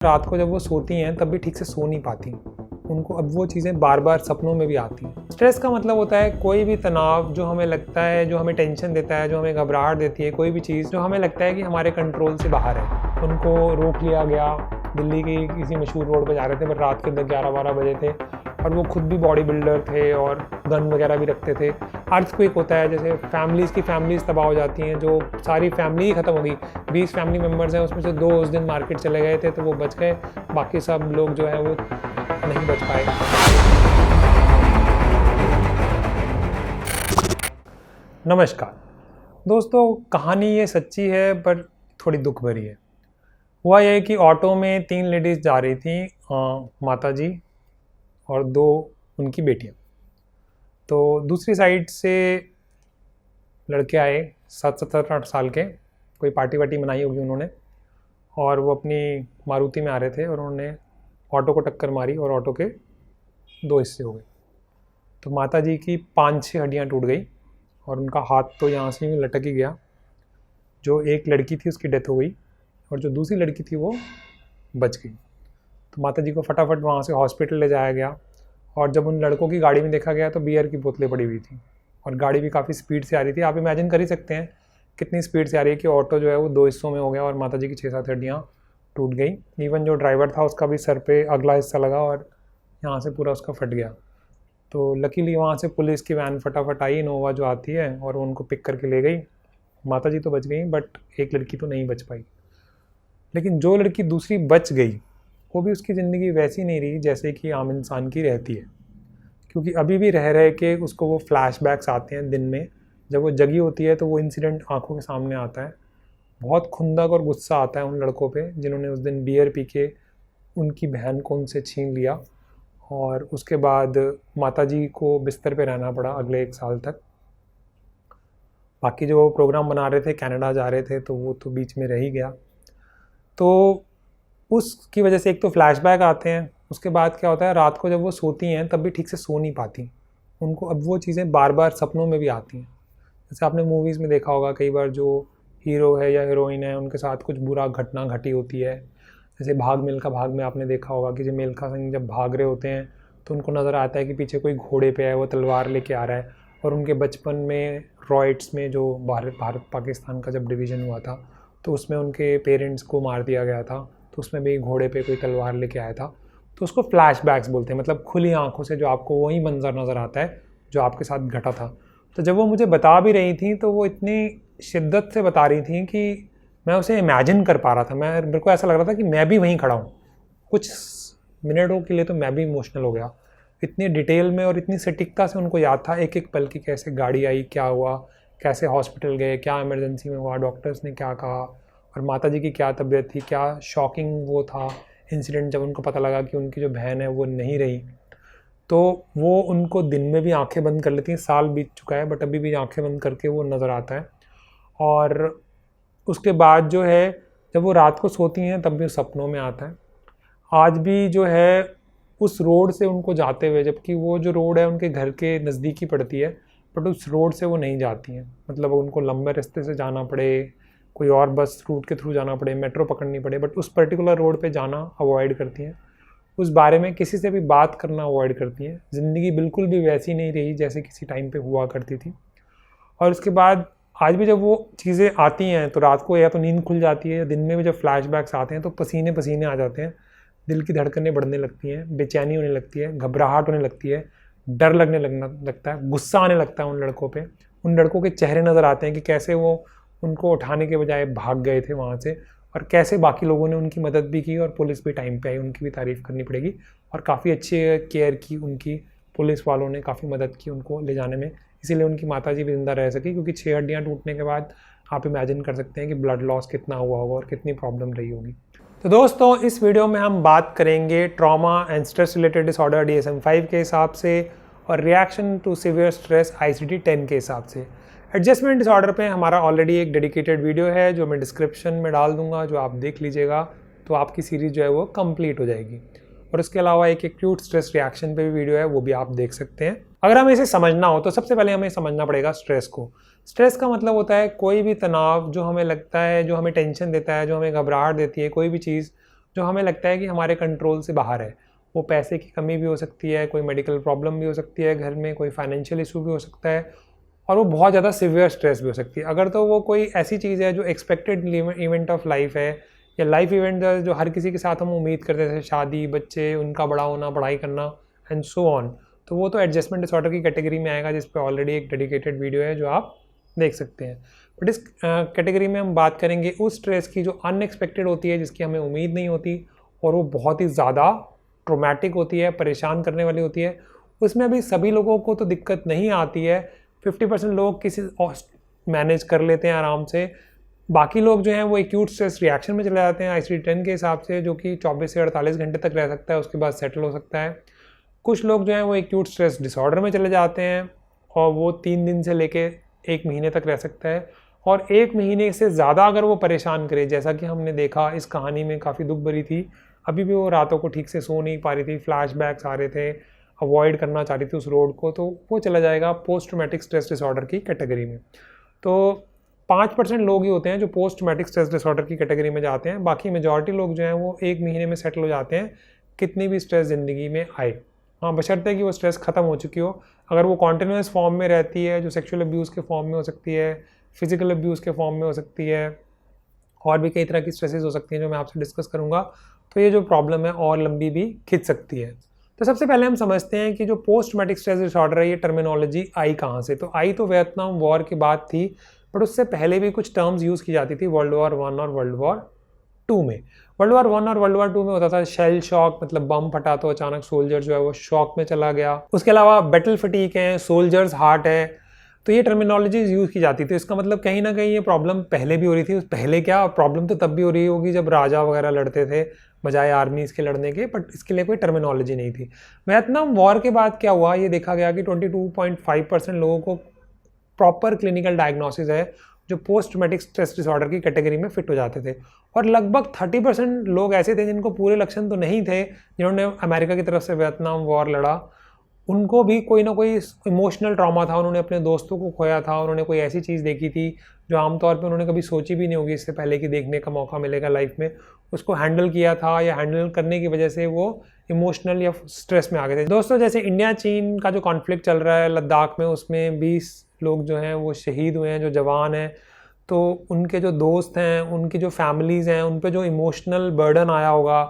रात को जब वो सोती हैं तब भी ठीक से सो नहीं पाती। उनको अब वो चीज़ें बार बार सपनों में भी आती हैं। स्ट्रेस का मतलब होता है कोई भी तनाव जो हमें लगता है, जो हमें टेंशन देता है, जो हमें घबराहट देती है, कोई भी चीज़ जो हमें लगता है कि हमारे कंट्रोल से बाहर है। उनको रोक लिया गया, दिल्ली की किसी मशहूर रोड पर जा रहे थे, पर रात के 11-12 बजे थे और वो खुद भी बॉडी बिल्डर थे और गन वगैरह भी रखते थे। अर्थक्वेक होता है, जैसे फैमिलीज़ तबाह हो जाती हैं, जो सारी फैमिली ही ख़त्म हो गई। 20 फैमिली मेम्बर्स हैं, उसमें से 2 उस दिन मार्केट चले गए थे तो वो बच गए, बाकी सब लोग जो है वो नहीं बच पाए। नमस्कार दोस्तों, कहानी ये सच्ची है पर थोड़ी दुख भरी है। हुआ ये कि ऑटो में 3 लेडीज़ जा रही थी, माता जी और 2 उनकी बेटियां। तो दूसरी साइड से लड़के आए 7-8 साल के, कोई पार्टी वार्टी मनाई होगी उन्होंने, और वो अपनी मारुति में आ रहे थे और उन्होंने ऑटो को टक्कर मारी और ऑटो के 2 हिस्से हो गए। तो माता जी की 5-6 हड्डियाँ टूट गई और उनका हाथ तो यहाँ से यूँ लटक ही गया। जो एक लड़की थी उसकी डेथ हो गई और जो दूसरी लड़की थी वो बच गई। तो माता जी को फटाफट वहाँ से हॉस्पिटल ले जाया गया और जब उन लड़कों की गाड़ी में देखा गया तो बियर की बोतलें पड़ी हुई थी और गाड़ी भी काफ़ी स्पीड से आ रही थी। आप इमेजिन कर ही सकते हैं कितनी स्पीड से आ रही है कि ऑटो जो है वो 2 हिस्सों में हो गया और माता जी की 6-7 हड्डियाँ टूट गई। इवन जो ड्राइवर था उसका भी सर पे अगला हिस्सा लगा और यहाँ से पूरा उसका फट गया। तो लकीली वहाँ से पुलिस की वैन फटाफट आई, इनोवा जो आती है, और उनको पिक करके ले गई। माता जी तो बच गई बट एक लड़की तो नहीं बच पाई। लेकिन जो लड़की दूसरी बच गई वो भी उसकी ज़िंदगी वैसी नहीं रही जैसे कि आम इंसान की रहती है, क्योंकि अभी भी रह के उसको वो फ्लैशबैक्स आते हैं दिन में। जब वो जगी होती है तो वो इंसिडेंट आंखों के सामने आता है। बहुत खुंदक और गुस्सा आता है उन लड़कों पे जिन्होंने उस दिन बियर पी के उनकी बहन को उनसे छीन लिया और उसके बाद माता जी को बिस्तर पे रहना पड़ा अगले 1 साल तक। बाकी जो प्रोग्राम बना रहे थे, कनाडा जा रहे थे, तो वो तो बीच में रह ही गया। तो उसकी वजह से एक तो फ्लैशबैक आते हैं, उसके बाद क्या होता है, रात को जब वो सोती हैं तब भी ठीक से सो नहीं पाती। उनको अब वो चीज़ें बार बार सपनों में भी आती हैं। जैसे आपने मूवीज़ में देखा होगा कई बार, जो हीरो है या हीरोइन है उनके साथ कुछ बुरा घटना घटी होती है। जैसे भाग मिल्खा भाग में आपने देखा होगा कि जब मिल्खा सिंह जब भाग रहे होते हैं तो उनको नज़र आता है कि पीछे कोई घोड़े पे है, वो तलवार लेके आ रहा है। और उनके बचपन में रॉयट्स में जो भारत पाकिस्तान का जब डिवीज़न हुआ था तो उसमें उनके पेरेंट्स को मार दिया गया था, तो उसमें भी घोड़े पे कोई तलवार लेके आया था। तो उसको फ्लैशबैक्स बोलते हैं, मतलब खुली आंखों से जो आपको वही मंजर नज़र आता है जो आपके साथ घटा था। तो जब वो मुझे बता भी रही थी तो वो इतनी शिद्दत से बता रही थी कि मैं उसे इमेजिन कर पा रहा था। मेरे को ऐसा लग रहा था कि मैं भी वहीं खड़ा हूँ। कुछ मिनटों के लिए तो मैं भी इमोशनल हो गया। इतनी डिटेल में और इतनी सटीकता से उनको याद था एक एक पल की, कैसे गाड़ी आई, क्या हुआ, कैसे हॉस्पिटल गए, क्या इमरजेंसी में हुआ, डॉक्टर्स ने क्या कहा, और माता जी की क्या तबीयत थी, क्या शॉकिंग वो था इंसिडेंट जब उनको पता लगा कि उनकी जो बहन है वो नहीं रही। तो वो उनको दिन में भी आंखें बंद कर लेती हैं। साल बीत चुका है बट अभी भी आंखें बंद करके वो नज़र आता है। और उसके बाद जो है, जब वो रात को सोती हैं तब भी सपनों में आता है। आज भी जो है उस रोड से उनको जाते हुए, जबकि वो जो रोड है उनके घर के नज़दीक ही पड़ती है, बट उस रोड से वो नहीं जाती हैं। मतलब उनको लंबे रास्ते से जाना पड़े, कोई और बस रूट के थ्रू जाना पड़े, मेट्रो पकड़नी पड़े, बट उस पर्टिकुलर रोड पे जाना अवॉइड करती हैं। उस बारे में किसी से भी बात करना अवॉइड करती हैं। ज़िंदगी बिल्कुल भी वैसी नहीं रही जैसे किसी टाइम पे हुआ करती थी। और उसके बाद आज भी जब वो चीज़ें आती हैं तो रात को या तो नींद खुल जाती है, या दिन में भी जब फ्लैशबैक्स आते हैं तो पसीने पसीने आ जाते हैं, दिल की धड़कनें बढ़ने लगती हैं, बेचैनी होने लगती है, घबराहट होने लगती है, डर लगता है, गुस्सा आने लगता है उन लड़कों पे। उन लड़कों के चेहरे नज़र आते हैं कि कैसे वो उनको उठाने के बजाय भाग गए थे वहाँ से, और कैसे बाकी लोगों ने उनकी मदद भी की और पुलिस भी टाइम पे आई। उनकी भी तारीफ़ करनी पड़ेगी, और काफ़ी अच्छी केयर की उनकी, पुलिस वालों ने काफ़ी मदद की उनको ले जाने में। इसीलिए उनकी माता जी भी ज़िंदा रह सकी, क्योंकि 6 हड्डियाँ टूटने के बाद आप इमेजिन कर सकते हैं कि ब्लड लॉस कितना हुआ होगा और कितनी प्रॉब्लम रही होगी। तो दोस्तों, इस वीडियो में हम बात करेंगे trauma and stress related disorder DSM-5 के हिसाब से, और reaction to severe stress ICD-10 के हिसाब से। एडजस्टमेंट डिसऑर्डर पे हमारा ऑलरेडी एक डेडिकेटेड वीडियो है जो मैं डिस्क्रिप्शन में डाल दूंगा, जो आप देख लीजिएगा तो आपकी सीरीज़ जो है वो कंप्लीट हो जाएगी। और उसके अलावा एक एक्यूट स्ट्रेस रिएक्शन पे भी वीडियो है, वो भी आप देख सकते हैं। अगर हमें इसे समझना हो तो सबसे पहले हमें समझना पड़ेगा स्ट्रेस को। स्ट्रेस का मतलब होता है कोई भी तनाव जो हमें लगता है, जो हमें टेंशन देता है, जो हमें घबराहट देती है, कोई भी चीज़ जो हमें लगता है कि हमारे कंट्रोल से बाहर है। वो पैसे की कमी भी हो सकती है, कोई मेडिकल प्रॉब्लम भी हो सकती है घर में, कोई फाइनेंशियल इशू भी हो सकता है, और वो बहुत ज़्यादा सिवियर स्ट्रेस भी हो सकती है। अगर तो वो कोई ऐसी चीज़ है जो एक्सपेक्टेड इवेंट ऑफ लाइफ है, या लाइफ इवेंट जो हर किसी के साथ हम उम्मीद करते थे, शादी, बच्चे, उनका बड़ा होना, पढ़ाई करना एंड सो ऑन, तो वो तो एडजस्टमेंट डिसऑर्डर की कैटेगरी में आएगा, जिस पे ऑलरेडी एक डेडिकेटेड वीडियो है जो आप देख सकते हैं। बट इस कैटेगरी में हम बात करेंगे उस स्ट्रेस की जो अनएक्सपेक्टेड होती है, जिसकी हमें उम्मीद नहीं होती, और वो बहुत ही ज़्यादा ट्रोमैटिक होती है, परेशान करने वाली होती है। उसमें अभी सभी लोगों को तो दिक्कत नहीं आती है, 50% लोग किसी मैनेज कर लेते हैं आराम से। बाकी लोग जो हैं वो एक्यूट स्ट्रेस रिएक्शन में चले जाते हैं ICD-10 के हिसाब से, जो कि 24 से 48 घंटे तक रह सकता है, उसके बाद सेटल हो सकता है। कुछ लोग जो हैं वो एक्यूट स्ट्रेस डिसऑर्डर में चले जाते हैं, और वो 3 दिन से लेके 1 महीने तक रह सकता है। और 1 महीने से ज़्यादा अगर वो परेशान करे, जैसा कि हमने देखा इस कहानी में, काफ़ी दुख भरी थी, अभी भी वो रातों को ठीक से सो नहीं पा रही थी, फ्लैशबैक्स आ रहे थे, अवॉइड करना चाह रही थी उस रोड को, तो वो चला जाएगा पोस्ट ट्रॉमेटिक स्ट्रेस डिसऑर्डर की कैटेगरी में। तो 5% लोग ही होते हैं जो पोस्ट ट्रॉमेटिक स्ट्रेस डिसऑर्डर की कैटेगरी में जाते हैं। बाकी मेजॉरिटी लोग जो हैं वो 1 महीने में सेटल हो जाते हैं, कितनी भी स्ट्रेस ज़िंदगी में आए। हाँ, बशर्ते कि वो स्ट्रेस ख़त्म हो चुकी हो। अगर वो कॉन्टिन्यूस फॉर्म में रहती है, जो सेक्सुअल अब्यूज़ के फॉर्म में हो सकती है, फिजिकल अब्यूज़ के फॉर्म में हो सकती है, और भी कई तरह की स्ट्रेसेस हो सकती हैं जो मैं आपसे डिस्कस करूँगा, तो ये जो प्रॉब्लम है और लंबी भी खिंच सकती है। तो सबसे पहले हम समझते हैं कि जो पोस्ट ट्रॉमेटिक स्ट्रेस डिसऑर्डर है, ये टर्मिनोलॉजी आई कहाँ से। तो आई तो वियतनाम वॉर के बाद थी, बट उससे पहले भी कुछ टर्म्स यूज़ की जाती थी वर्ल्ड वॉर 1 और वर्ल्ड वॉर 2 में। वर्ल्ड वॉर 1 और वर्ल्ड वॉर 2 में होता था शेल शॉक, मतलब बम फटा तो अचानक सोल्जर जो है वो शॉक में चला गया। उसके अलावा बैटल फटीक है, सोल्जर्स हार्ट है, तो ये टर्मिनोलॉजीज यूज़ की जाती थी। इसका मतलब कहीं ना कहीं ये प्रॉब्लम पहले भी हो रही थी। पहले क्या प्रॉब्लम तो तब भी हो रही होगी जब राजा वगैरह लड़ते थे बजाय आर्मीज़ के लड़ने के, बट इसके लिए कोई टर्मिनोलॉजी नहीं थी। वियतनाम वॉर के बाद क्या हुआ, ये देखा गया कि 22.5% लोगों को प्रॉपर क्लिनिकल डायग्नोसिस है जो पोस्ट ट्रॉमेटिक स्ट्रेस डिसऑर्डर की कैटेगरी में फिट हो जाते थे, और लगभग 30% लोग ऐसे थे जिनको पूरे लक्षण तो नहीं थे, जिन्होंने अमेरिका की तरफ से वियतनाम वॉर लड़ा। उनको भी कोई ना कोई इमोशनल ट्रॉमा था, उन्होंने अपने दोस्तों को खोया था, उन्होंने कोई ऐसी चीज़ देखी थी जो आमतौर पे उन्होंने कभी सोची भी नहीं होगी इससे पहले कि देखने का मौका मिलेगा लाइफ में, उसको हैंडल किया था, या हैंडल करने की वजह से वो इमोशनल या स्ट्रेस में आ गए थे। दोस्तों, जैसे इंडिया चीन का जो कॉन्फ्लिक्ट चल रहा है लद्दाख में, उसमें 20 लोग जो हैं वो शहीद हुए हैं, जो जवान हैं, तो उनके जो दोस्त हैं, उनकी जो फैमिलीज़ हैं, उन पे जो इमोशनल बर्डन आया होगा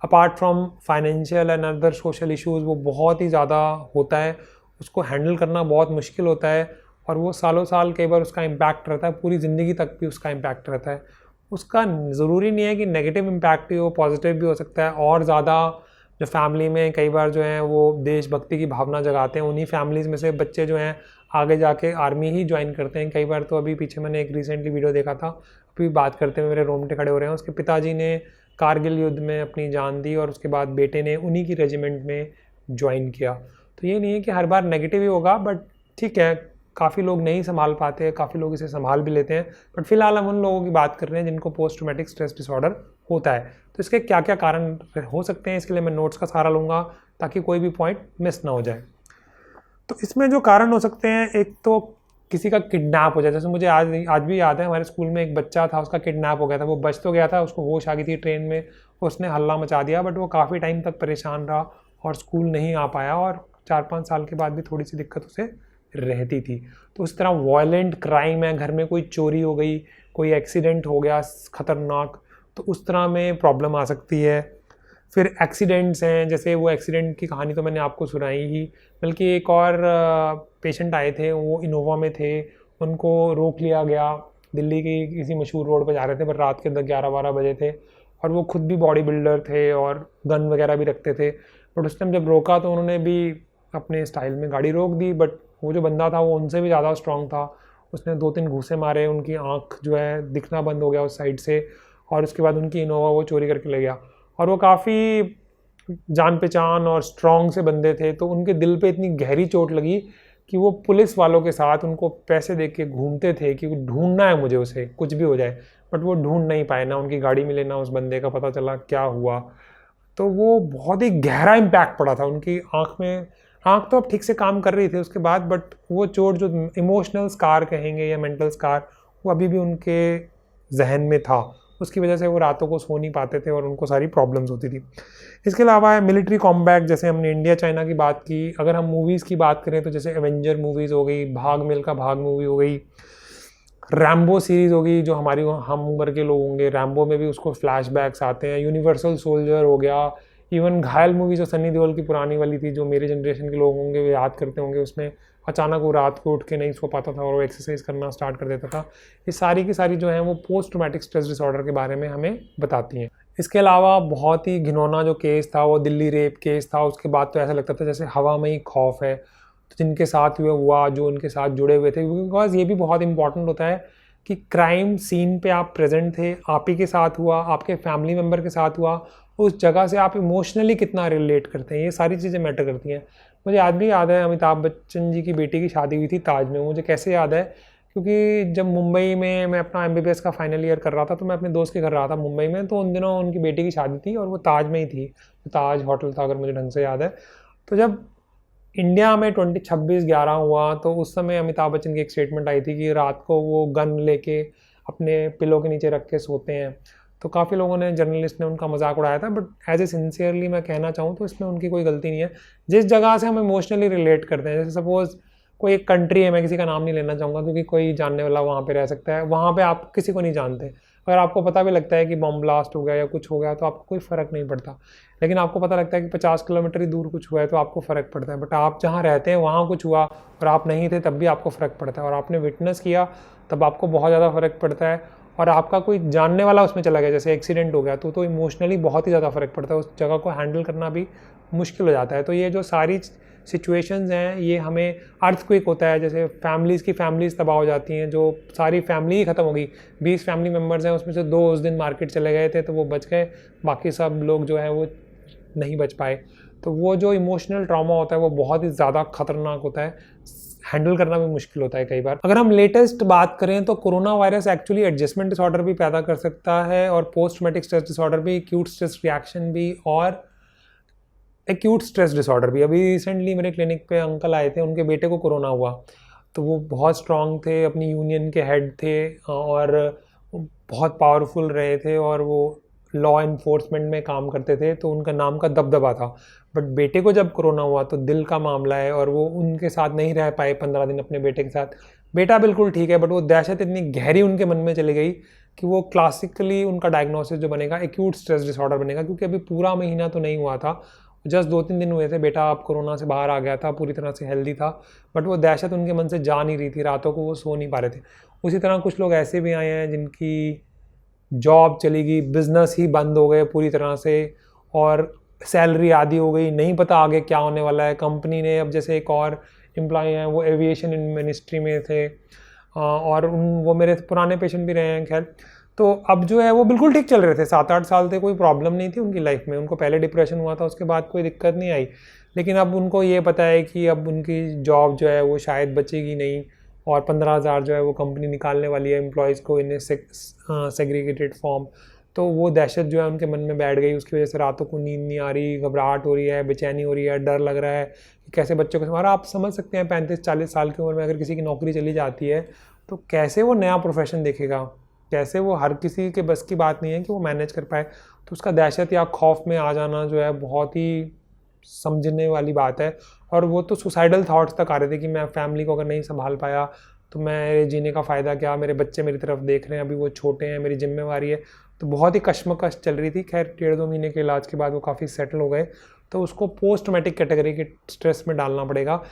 apart from financial and other social issues, वो बहुत ही ज़्यादा होता है। उसको हैंडल करना बहुत मुश्किल होता है, और वो सालों साल कई बार उसका इम्पैक्ट रहता है, पूरी ज़िंदगी तक भी उसका इम्पैक्ट रहता है। उसका ज़रूरी नहीं है कि नेगेटिव इम्पैक्ट ही हो, पॉजिटिव भी हो सकता है। और ज़्यादा जो फैमिली में कई बार जो है वो देशभक्ति की भावना जगाते हैं, उन्हीं फैमिलीज़ में से बच्चे जो हैं आगे जाके आर्मी ही ज्वाइन करते हैं कई बार। तो अभी पीछे मैंने एक रिसेंटली वीडियो देखा था, अभी बात करते हुए मेरे रोंगटे खड़े हो रहे हैं। उसके पिताजी ने कारगिल युद्ध में अपनी जान दी, और उसके बाद बेटे ने उन्हीं की रेजिमेंट में ज्वाइन किया। तो ये नहीं है कि हर बार नेगेटिव ही होगा, बट ठीक है, काफ़ी लोग नहीं संभाल पाते हैं, काफ़ी लोग इसे संभाल भी लेते हैं। बट फिलहाल हम उन लोगों की बात कर रहे हैं जिनको पोस्ट ट्रॉमेटिक स्ट्रेस डिसऑर्डर होता है। तो इसके क्या क्या कारण हो सकते हैं, इसके लिए मैं नोट्स का सहारा लूँगा ताकि कोई भी पॉइंट मिस ना हो जाए। तो इसमें जो कारण हो सकते हैं, एक तो किसी का किडनैप हो जाए। जैसे मुझे आज भी याद है, हमारे स्कूल में एक बच्चा था, उसका किडनैप हो गया था। वो बच तो गया था, उसको होश आ गई थी ट्रेन में, उसने हल्ला मचा दिया, बट वो काफ़ी टाइम तक परेशान रहा और स्कूल नहीं आ पाया, और 4-5 साल के बाद भी थोड़ी सी दिक्कत उसे रहती थी। तो उस तरह वॉयलेंट क्राइम है, घर में कोई चोरी हो गई, कोई एक्सीडेंट हो गया खतरनाक, तो उस तरह में प्रॉब्लम आ सकती है। फिर एक्सीडेंट्स हैं, जैसे वो एक्सीडेंट की कहानी तो मैंने आपको सुनाई ही, बल्कि एक और पेशेंट आए थे, वो इनोवा में थे, उनको रोक लिया गया, दिल्ली की किसी मशहूर रोड पर जा रहे थे, पर रात के 11-12 बजे थे, और वो खुद भी बॉडी बिल्डर थे और गन वगैरह भी रखते थे। बट उस टाइम जब रोका तो उन्होंने भी अपने स्टाइल में गाड़ी रोक दी, बट वो जो बंदा था वो उनसे भी ज़्यादा स्ट्रॉन्ग था। उसने 2-3 घूंसे मारे, उनकी आँख जो है दिखना बंद हो गया उस साइड से, और उसके बाद उनकी इनोवा वो चोरी करके ले गया। और वो काफ़ी जान पहचान और स्ट्रॉन्ग से बंदे थे, तो उनके दिल पे इतनी गहरी चोट लगी कि वो पुलिस वालों के साथ उनको पैसे दे के घूमते थे कि ढूंढना है मुझे उसे, कुछ भी हो जाए, बट वो ढूंढ नहीं पाए, ना उनकी गाड़ी मिले, ना उस बंदे का पता चला क्या हुआ। तो वो बहुत ही गहरा इम्पैक्ट पड़ा था उनकी आँख में। आँख तो अब ठीक से काम कर रही थी उसके बाद, बट वो चोट जो इमोशनल स्कार कहेंगे या मेंटल स्कार, वो अभी भी उनके जहन में था। उसकी वजह से वो रातों को सो नहीं पाते थे और उनको सारी प्रॉब्लम्स होती थी। इसके अलावा मिलिट्री कॉम्बैट, जैसे हमने इंडिया चाइना की बात की, अगर हम मूवीज़ की बात करें तो जैसे एवेंजर मूवीज़ हो गई, भाग मिल्खा भाग मूवी हो गई, रैम्बो सीरीज़ होगी, जो हमारी हम उम्र के लोग होंगे, रैम्बो में भी उसको फ्लैशबैक्स आते हैं, यूनिवर्सल सोल्जर हो गया, इवन घायल मूवी जो सनी देओल की पुरानी वाली थी, जो मेरे जनरेशन के लोग होंगे वो याद करते होंगे, उसमें अचानक वो रात को उठ के नहीं सो पाता था और वो एक्सरसाइज करना स्टार्ट कर देता था। ये सारी की सारी जो है वो पोस्ट ट्रॉमेटिक स्ट्रेस डिसऑर्डर के बारे में हमें बताती हैं। इसके अलावा बहुत ही घिनौना जो केस था वो दिल्ली रेप केस था। उसके बाद तो ऐसा लगता था जैसे हवा में ही खौफ है, तो जिनके साथ हुआ जो उनके साथ जुड़े हुए थे, बिकॉज ये भी बहुत इंपॉर्टेंट होता है कि क्राइम सीन पे आप प्रेजेंट थे, आप ही के साथ हुआ, आपके फैमिली मेम्बर के साथ हुआ, उस जगह से आप इमोशनली कितना रिलेट करते हैं, ये सारी चीज़ें मैटर करती हैं। मुझे आज भी याद है अमिताभ बच्चन जी की बेटी की शादी हुई थी ताज में। मुझे कैसे याद है, क्योंकि जब मुंबई में मैं अपना MBBS का फाइनल ईयर कर रहा था तो मैं अपने दोस्त के घर रहा था मुंबई में, तो उन दिनों उनकी बेटी की शादी थी और वो ताज में ही थी, ताज होटल था अगर मुझे ढंग से याद है। तो जब इंडिया में 26/11 हुआ तो उस समय अमिताभ बच्चन की एक स्टेटमेंट आई थी कि रात को वो गन लेके अपने पिलो के नीचे रख के सोते हैं। तो काफ़ी लोगों ने, जर्नलिस्ट ने उनका मजाक उड़ाया था, बट एज ए सिंसियरली मैं कहना चाहूँ तो इसमें उनकी कोई गलती नहीं है। जिस जगह से हम इमोशनली रिलेट करते हैं, जैसे सपोज कोई एक कंट्री है, मैं किसी का नाम नहीं लेना चाहूँगा क्योंकि कोई जानने वाला वहाँ पे रह सकता है, वहाँ पे आप किसी को नहीं जानते, अगर आपको पता भी लगता है कि बम ब्लास्ट हो गया या कुछ हो गया तो आपको कोई फ़र्क नहीं पड़ता, लेकिन आपको पता लगता है कि 50 किलोमीटर ही दूर कुछ हुआ है तो आपको फ़र्क पड़ता है। बट आप जहाँ रहते हैं वहाँ कुछ हुआ और आप नहीं थे तब भी आपको फ़र्क पड़ता है, और आपने विटनेस किया तब आपको बहुत ज़्यादा फ़र्क पड़ता है। और आपका कोई जानने वाला उसमें चला गया, जैसे एक्सीडेंट हो गया, तो इमोशनली बहुत ही ज़्यादा फ़र्क पड़ता है, उस जगह को हैंडल करना भी मुश्किल हो जाता है। तो ये जो सारी सिचुएशंस हैं, ये हमें अर्थक्वेक होता है, जैसे फैमिलीज़ तबाह हो जाती हैं, जो सारी फैमिली ही ख़त्म हो गई, 20 फैमिली मेम्बर्स हैं, उसमें से 2 उस दिन मार्केट चले गए थे तो वो बच गए, बाकी सब लोग जो है वो नहीं बच पाए। तो वो जो इमोशनल ट्रॉमा होता है वो बहुत ही ज़्यादा खतरनाक होता है, हैंडल करना भी मुश्किल होता है कई बार। अगर हम लेटेस्ट बात करें तो corona virus actually adjustment disorder भी पैदा कर सकता है, और पोस्ट ट्रॉमेटिक स्ट्रेस डिसऑर्डर भी, एक्यूट स्ट्रेस रिएक्शन भी, और एक्यूट स्ट्रेस डिसऑर्डर भी। अभी रिसेंटली मेरे क्लिनिक पे अंकल आए थे, उनके बेटे को कोरोना हुआ, तो वो बहुत स्ट्रांग थे, अपनी यूनियन के हेड थे और बहुत पावरफुल रहे थे, और वो लॉ इन्फोर्समेंट में काम करते थे, तो उनका नाम का दबदबा था। बट बेटे को जब कोरोना हुआ तो दिल का मामला है, और वो उनके साथ नहीं रह पाए 15 दिन अपने बेटे के साथ। बेटा बिल्कुल ठीक है, बट वो दहशत इतनी गहरी उनके मन में चली गई कि वो क्लासिकली उनका डायग्नोसिस जो बनेगा एक्यूट स्ट्रेस डिसऑर्डर बनेगा, क्योंकि अभी पूरा महीना तो नहीं हुआ था, जस्ट 2-3 दिन हुए थे, बेटा अब कोरोना से बाहर आ गया था, पूरी तरह से हेल्दी था, बट वो दहशत उनके मन से जा नहीं रही थी, रातों को वो सो नहीं पा रहे थे। उसी तरह कुछ लोग ऐसे भी आए हैं जिनकी जॉब चली गई, बिजनेस ही बंद हो गए पूरी तरह से, और सैलरी आधी हो गई, नहीं पता आगे क्या होने वाला है। कंपनी ने, अब जैसे एक और एम्प्लॉय हैं वो एविएशन मिनिस्ट्री में थे, और वो मेरे पुराने पेशेंट भी रहे हैं खैर, तो अब जो है वो बिल्कुल ठीक चल रहे थे, 7-8 साल थे, कोई प्रॉब्लम नहीं थी उनकी लाइफ में, उनको पहले डिप्रेशन हुआ था, उसके बाद कोई दिक्कत नहीं आई, लेकिन अब उनको ये पता है कि अब उनकी जॉब जो है वो शायद बचेगी नहीं, और 15,000 जो है वो कंपनी निकालने वाली है एम्प्लॉयज़ को इन सेग्रीगेटेड फॉर्म। तो वो दहशत जो है उनके मन में बैठ गई, उसकी वजह से रातों को नींद नहीं आ रही, घबराहट हो रही है, बेचैनी हो रही है, डर लग रहा है कि कैसे बच्चों को संभाला। आप समझ सकते हैं 35-40 साल की उम्र में अगर किसी की नौकरी चली जाती है तो कैसे वो नया प्रोफेशन देखेगा, कैसे वो, हर किसी के बस की बात नहीं है कि वो मैनेज कर पाए। तो उसका दहशत या खौफ में आ जाना जो है बहुत ही समझने वाली बात है, और वो तो सुसाइडल थॉट्स तक आ रहे थे कि मैं फैमिली को अगर नहीं संभाल पाया तो मेरे जीने का फ़ायदा क्या, मेरे बच्चे मेरी तरफ देख रहे हैं, अभी वो छोटे हैं, मेरी जिम्मेवारी है। तो बहुत ही कश्मकश चल रही थी। खैर 1.5-2 महीने के इलाज के बाद वो काफ़ी सेटल हो गए, तो उसको पोस्ट ट्रॉमेटिक कैटेगरी के स्ट्रेस में डालना पड़ेगा।